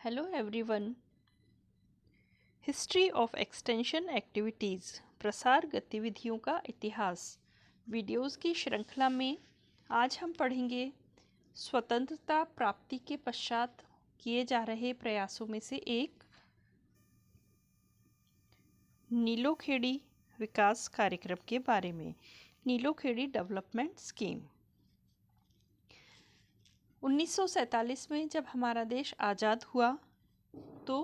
Hello everyone. History of extension activities, प्रसार गतिविधियों का इतिहास वीडियोज़ की श्रृंखला में आज हम पढ़ेंगे स्वतंत्रता प्राप्ति के पश्चात किए जा रहे प्रयासों में से एक नीलोखेड़ी विकास कार्यक्रम के बारे में। नीलोखेड़ी डेवलपमेंट स्कीम 1947 में जब हमारा देश आज़ाद हुआ तो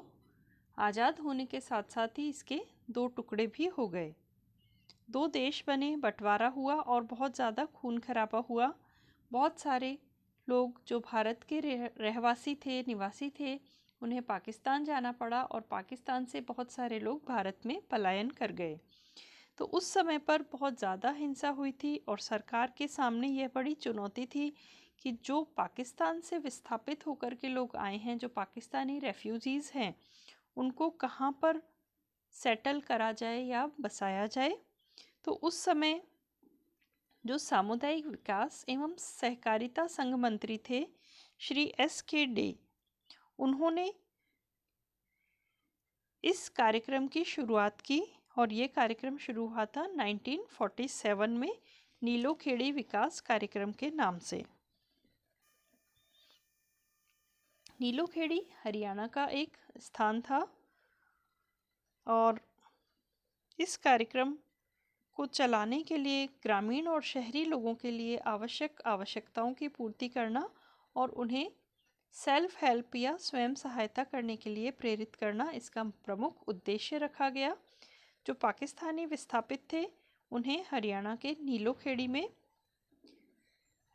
आज़ाद होने के साथ साथ ही इसके दो टुकड़े भी हो गए। दो देश बने, बंटवारा हुआ और बहुत ज़्यादा खून खराबा हुआ। बहुत सारे लोग जो भारत के रहवासी थे, निवासी थे, उन्हें पाकिस्तान जाना पड़ा और पाकिस्तान से बहुत सारे लोग भारत में पलायन कर गए। तो उस समय पर बहुत ज़्यादा हिंसा हुई थी और सरकार के सामने यह बड़ी चुनौती थी कि जो पाकिस्तान से विस्थापित होकर के लोग आए हैं, जो पाकिस्तानी रेफ्यूजीज़ हैं, उनको कहाँ पर सेटल करा जाए या बसाया जाए। तो उस समय जो सामुदायिक विकास एवं सहकारिता संघ मंत्री थे श्री S.K. डे, उन्होंने इस कार्यक्रम की शुरुआत की और ये कार्यक्रम शुरू हुआ था 1947 में नीलोखेड़ी विकास कार्यक्रम के नाम से। नीलोखेड़ी हरियाणा का एक स्थान था और इस कार्यक्रम को चलाने के लिए ग्रामीण और शहरी लोगों के लिए आवश्यकताओं की पूर्ति करना और उन्हें सेल्फ हेल्प या स्वयं सहायता करने के लिए प्रेरित करना इसका प्रमुख उद्देश्य रखा गया। जो पाकिस्तानी विस्थापित थे उन्हें हरियाणा के नीलोखेड़ी में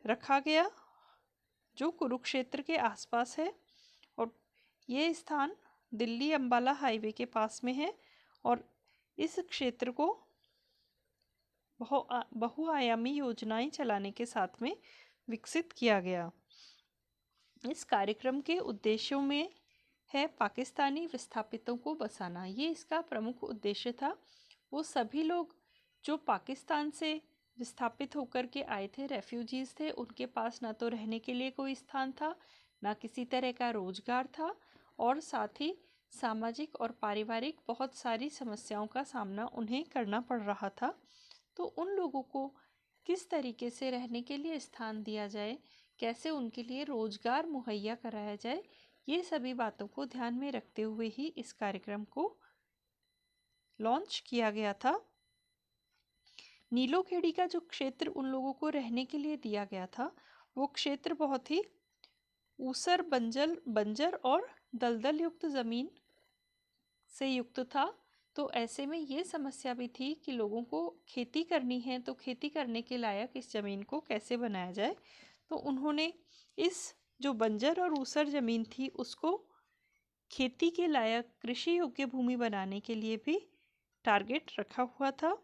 रखा गया, जो कुरुक्षेत्र के आसपास है और ये स्थान दिल्ली अंबाला हाईवे के पास में है और इस क्षेत्र को बहुआयामी योजनाएं चलाने के साथ में विकसित किया गया। इस कार्यक्रम के उद्देश्यों में है पाकिस्तानी विस्थापितों को बसाना, ये इसका प्रमुख उद्देश्य था। वो सभी लोग जो पाकिस्तान से विस्थापित होकर के आए थे, रेफ्यूजीज थे, उनके पास ना तो रहने के लिए कोई स्थान था, ना किसी तरह का रोजगार था और साथ ही सामाजिक और पारिवारिक बहुत सारी समस्याओं का सामना उन्हें करना पड़ रहा था। तो उन लोगों को किस तरीके से रहने के लिए स्थान दिया जाए, कैसे उनके लिए रोजगार मुहैया कराया जाए, ये सभी बातों को ध्यान में रखते हुए ही इस कार्यक्रम को लॉन्च किया गया था। नीलोखेड़ी का जो क्षेत्र उन लोगों को रहने के लिए दिया गया था, वो क्षेत्र बहुत ही ऊसर बंजर और दलदल युक्त ज़मीन से युक्त था। तो ऐसे में ये समस्या भी थी कि लोगों को खेती करनी है तो खेती करने के लायक इस ज़मीन को कैसे बनाया जाए। तो उन्होंने इस जो बंजर और ऊसर ज़मीन थी उसको खेती के लायक कृषि योग्य भूमि बनाने के लिए भी टारगेट रखा हुआ था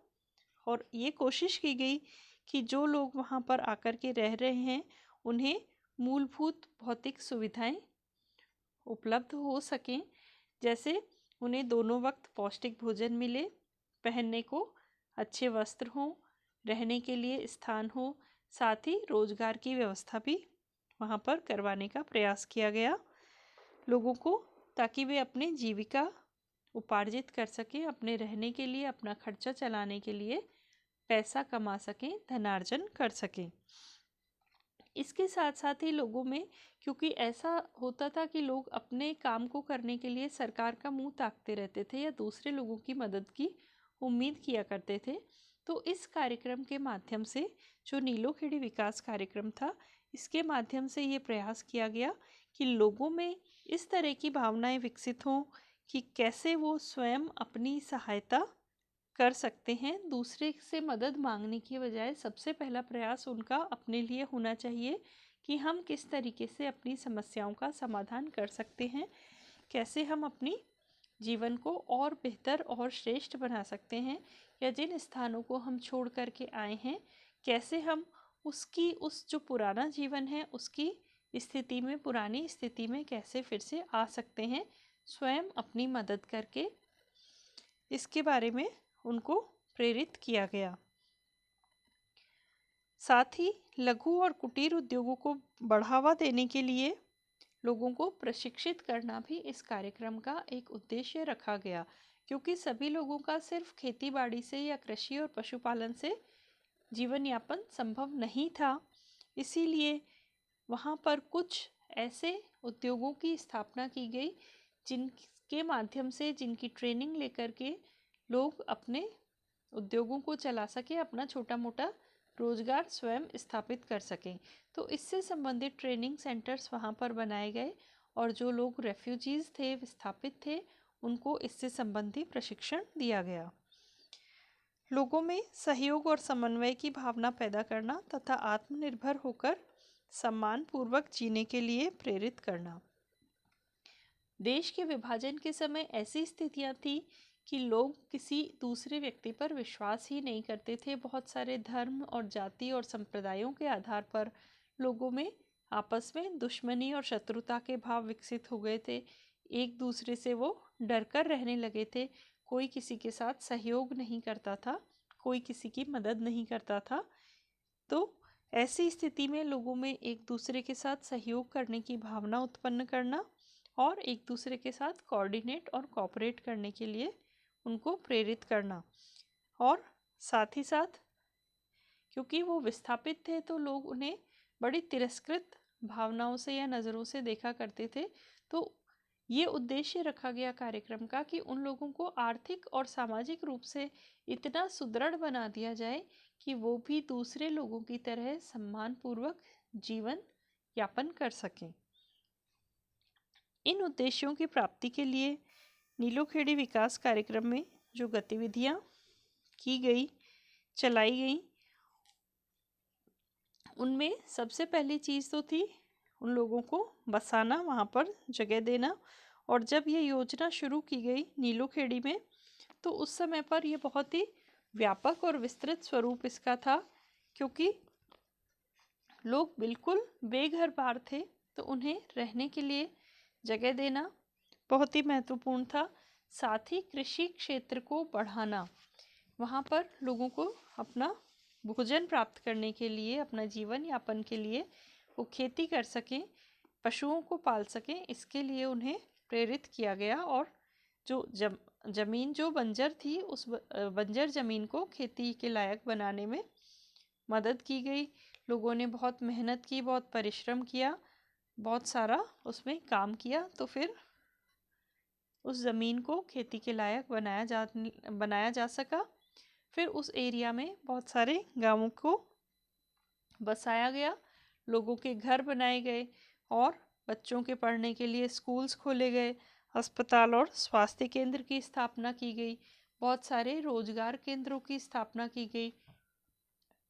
और ये कोशिश की गई कि जो लोग वहाँ पर आकर के रह रहे हैं उन्हें मूलभूत भौतिक सुविधाएं उपलब्ध हो सकें, जैसे उन्हें दोनों वक्त पौष्टिक भोजन मिले, पहनने को अच्छे वस्त्र हों, रहने के लिए स्थान हो, साथ ही रोजगार की व्यवस्था भी वहाँ पर करवाने का प्रयास किया गया लोगों को, ताकि वे अपनी जीविका उपार्जित कर सकें, अपने रहने के लिए, अपना खर्चा चलाने के लिए पैसा कमा सकें, धनार्जन कर सकें। इसके साथ साथ ही लोगों में, क्योंकि ऐसा होता था कि लोग अपने काम को करने के लिए सरकार का मुंह ताकते रहते थे या दूसरे लोगों की मदद की उम्मीद किया करते थे, तो इस कार्यक्रम के माध्यम से, जो नीलोखेड़ी विकास कार्यक्रम था, इसके माध्यम से ये प्रयास किया गया कि लोगों में इस तरह की भावनाएं विकसित हों कि कैसे वो स्वयं अपनी सहायता कर सकते हैं। दूसरे से मदद मांगने की बजाय सबसे पहला प्रयास उनका अपने लिए होना चाहिए कि हम किस तरीके से अपनी समस्याओं का समाधान कर सकते हैं, कैसे हम अपनी जीवन को और बेहतर और श्रेष्ठ बना सकते हैं, या जिन स्थानों को हम छोड़ करके आए हैं कैसे हम उस जो पुराना जीवन है उसकी स्थिति में, पुरानी स्थिति में कैसे फिर से आ सकते हैं, स्वयं अपनी मदद करके। इसके बारे में उनको प्रेरित किया गया। साथ ही लघु और कुटीर उद्योगों को बढ़ावा देने के लिए लोगों को प्रशिक्षित करना भी इस कार्यक्रम का एक उद्देश्य रखा गया, क्योंकि सभी लोगों का सिर्फ खेती बाड़ी से या कृषि और पशुपालन से जीवन यापन संभव नहीं था। इसीलिए वहाँ पर कुछ ऐसे उद्योगों की स्थापना की गई जिनके माध्यम से, जिनकी ट्रेनिंग लेकर के लोग अपने उद्योगों को चला सके, अपना छोटा मोटा रोजगार स्वयं स्थापित कर सकें। तो इससे संबंधित ट्रेनिंग सेंटर्स वहाँ पर बनाए गए और जो लोग रेफ्यूजीज थे, विस्थापित थे, उनको इससे संबंधी प्रशिक्षण दिया गया। लोगों में सहयोग और समन्वय की भावना पैदा करना तथा आत्मनिर्भर होकर सम्मानपूर्वक जीने के लिए प्रेरित करना। देश के विभाजन के समय ऐसी स्थितियां थी कि लोग किसी दूसरे व्यक्ति पर विश्वास ही नहीं करते थे। बहुत सारे धर्म और जाति और संप्रदायों के आधार पर लोगों में आपस में दुश्मनी और शत्रुता के भाव विकसित हो गए थे। एक दूसरे से वो डरकर रहने लगे थे। कोई किसी के साथ सहयोग नहीं करता था, कोई किसी की मदद नहीं करता था। तो ऐसी स्थिति में लोगों में एक दूसरे के साथ सहयोग करने की भावना उत्पन्न करना और एक दूसरे के साथ कोऑर्डिनेट और कोऑपरेट करने के लिए उनको प्रेरित करना। और साथ ही साथ क्योंकि वो विस्थापित थे तो लोग उन्हें बड़ी तिरस्कृत भावनाओं से या नज़रों से देखा करते थे। तो ये उद्देश्य रखा गया कार्यक्रम का कि उन लोगों को आर्थिक और सामाजिक रूप से इतना सुदृढ़ बना दिया जाए कि वो भी दूसरे लोगों की तरह सम्मानपूर्वक जीवन यापन कर सकें। इन उद्देश्यों की प्राप्ति के लिए नीलोखेड़ी विकास कार्यक्रम में जो गतिविधियां की गई, चलाई गई, उनमें सबसे पहली चीज़ तो थी उन लोगों को बसाना, वहाँ पर जगह देना। और जब ये योजना शुरू की गई नीलोखेड़ी में, तो उस समय पर ये बहुत ही व्यापक और विस्तृत स्वरूप इसका था, क्योंकि लोग बिल्कुल बेघर बार थे। तो उन्हें रहने के लिए जगह देना बहुत ही महत्वपूर्ण था। साथ ही कृषि क्षेत्र को बढ़ाना, वहाँ पर लोगों को अपना भोजन प्राप्त करने के लिए, अपना जीवन यापन के लिए वो खेती कर सकें, पशुओं को पाल सकें, इसके लिए उन्हें प्रेरित किया गया। और जो जमीन जो बंजर थी, उस बंजर जमीन को खेती के लायक बनाने में मदद की गई। लोगों ने बहुत मेहनत की, बहुत परिश्रम किया, बहुत सारा उसमें काम किया, तो फिर उस ज़मीन को खेती के लायक बनाया जा सका। फिर उस एरिया में बहुत सारे गांवों को बसाया गया, लोगों के घर बनाए गए और बच्चों के पढ़ने के लिए स्कूल्स खोले गए, अस्पताल और स्वास्थ्य केंद्र की स्थापना की गई, बहुत सारे रोजगार केंद्रों की स्थापना की गई,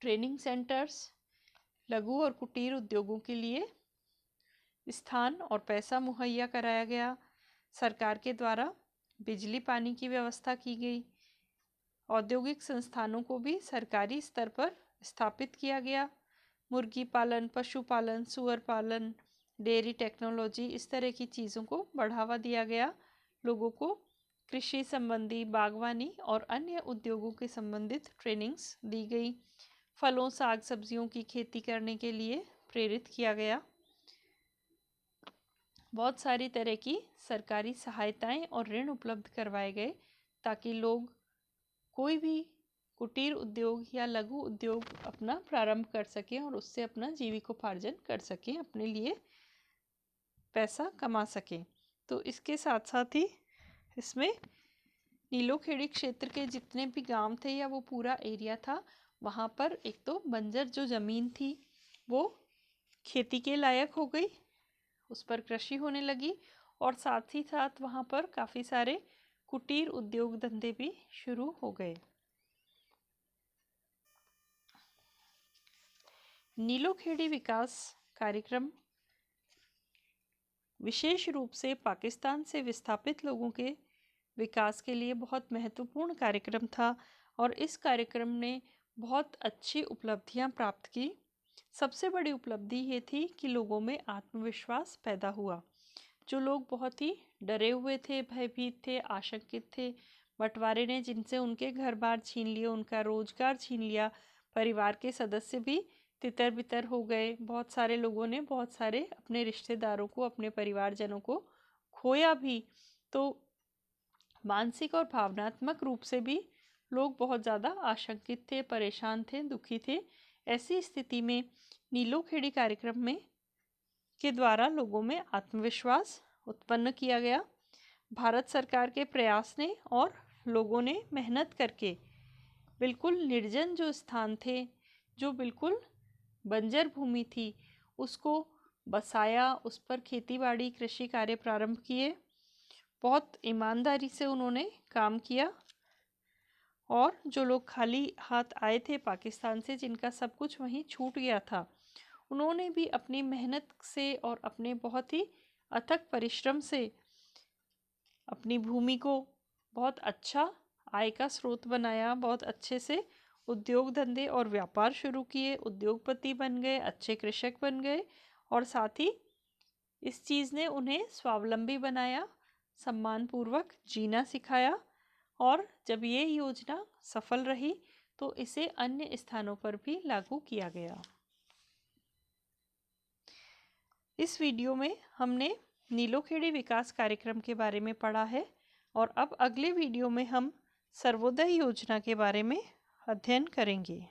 ट्रेनिंग सेंटर्स, लघु और कुटीर उद्योगों के लिए स्थान और पैसा मुहैया कराया गया, सरकार के द्वारा बिजली पानी की व्यवस्था की गई, औद्योगिक संस्थानों को भी सरकारी स्तर पर स्थापित किया गया, मुर्गी पालन, पशुपालन, सुअर पालन, डेयरी टेक्नोलॉजी, इस तरह की चीज़ों को बढ़ावा दिया गया। लोगों को कृषि संबंधी, बागवानी और अन्य उद्योगों के संबंधित ट्रेनिंग्स दी गई। फलों, साग सब्जियों की खेती करने के लिए प्रेरित किया गया। बहुत सारी तरह की सरकारी सहायताएं और ऋण उपलब्ध करवाए गए, ताकि लोग कोई भी कुटीर उद्योग या लघु उद्योग अपना प्रारंभ कर सकें और उससे अपना जीविकोपार्जन कर सकें, अपने लिए पैसा कमा सकें। तो इसके साथ साथ ही इसमें नीलोखेड़ी क्षेत्र के जितने भी गांव थे या वो पूरा एरिया था, वहाँ पर एक तो बंजर जो ज़मीन थी वो खेती के लायक हो गई, उस पर कृषि होने लगी, और साथ ही साथ वहाँ पर काफ़ी सारे कुटीर उद्योग धंधे भी शुरू हो गए। नीलोखेड़ी विकास कार्यक्रम विशेष रूप से पाकिस्तान से विस्थापित लोगों के विकास के लिए बहुत महत्वपूर्ण कार्यक्रम था, और इस कार्यक्रम ने बहुत अच्छी उपलब्धियां प्राप्त की। सबसे बड़ी उपलब्धि ये थी कि लोगों में आत्मविश्वास पैदा हुआ। जो लोग बहुत ही डरे हुए थे, भयभीत थे, आशंकित थे, बंटवारे ने जिनसे उनके घर बार छीन लिए, उनका रोजगार छीन लिया, परिवार के सदस्य भी तितर बितर हो गए। बहुत सारे लोगों ने बहुत सारे अपने रिश्तेदारों को, अपने परिवारजनों को खोया भी। तो मानसिक और भावनात्मक रूप से भी लोग बहुत ज़्यादा आशंकित थे, परेशान थे, दुखी थे। ऐसी स्थिति में नीलोखेड़ी कार्यक्रम में के द्वारा लोगों में आत्मविश्वास उत्पन्न किया गया। भारत सरकार के प्रयास ने और लोगों ने मेहनत करके बिल्कुल निर्जन जो स्थान थे, जो बिल्कुल बंजर भूमि थी, उसको बसाया, उस पर खेतीबाड़ी कृषि कार्य प्रारंभ किए। बहुत ईमानदारी से उन्होंने काम किया और जो लोग खाली हाथ आए थे पाकिस्तान से, जिनका सब कुछ वहीं छूट गया था, उन्होंने भी अपनी मेहनत से और अपने बहुत ही अथक परिश्रम से अपनी भूमि को बहुत अच्छा आय का स्रोत बनाया। बहुत अच्छे से उद्योग धंधे और व्यापार शुरू किए, उद्योगपति बन गए, अच्छे कृषक बन गए और साथ ही इस चीज़ ने उन्हें स्वावलंबी बनाया, सम्मानपूर्वक जीना सिखाया। और जब ये योजना सफल रही तो इसे अन्य स्थानों पर भी लागू किया गया। इस वीडियो में हमने नीलोखेड़ी विकास कार्यक्रम के बारे में पढ़ा है और अब अगले वीडियो में हम सर्वोदय योजना के बारे में अध्ययन करेंगे।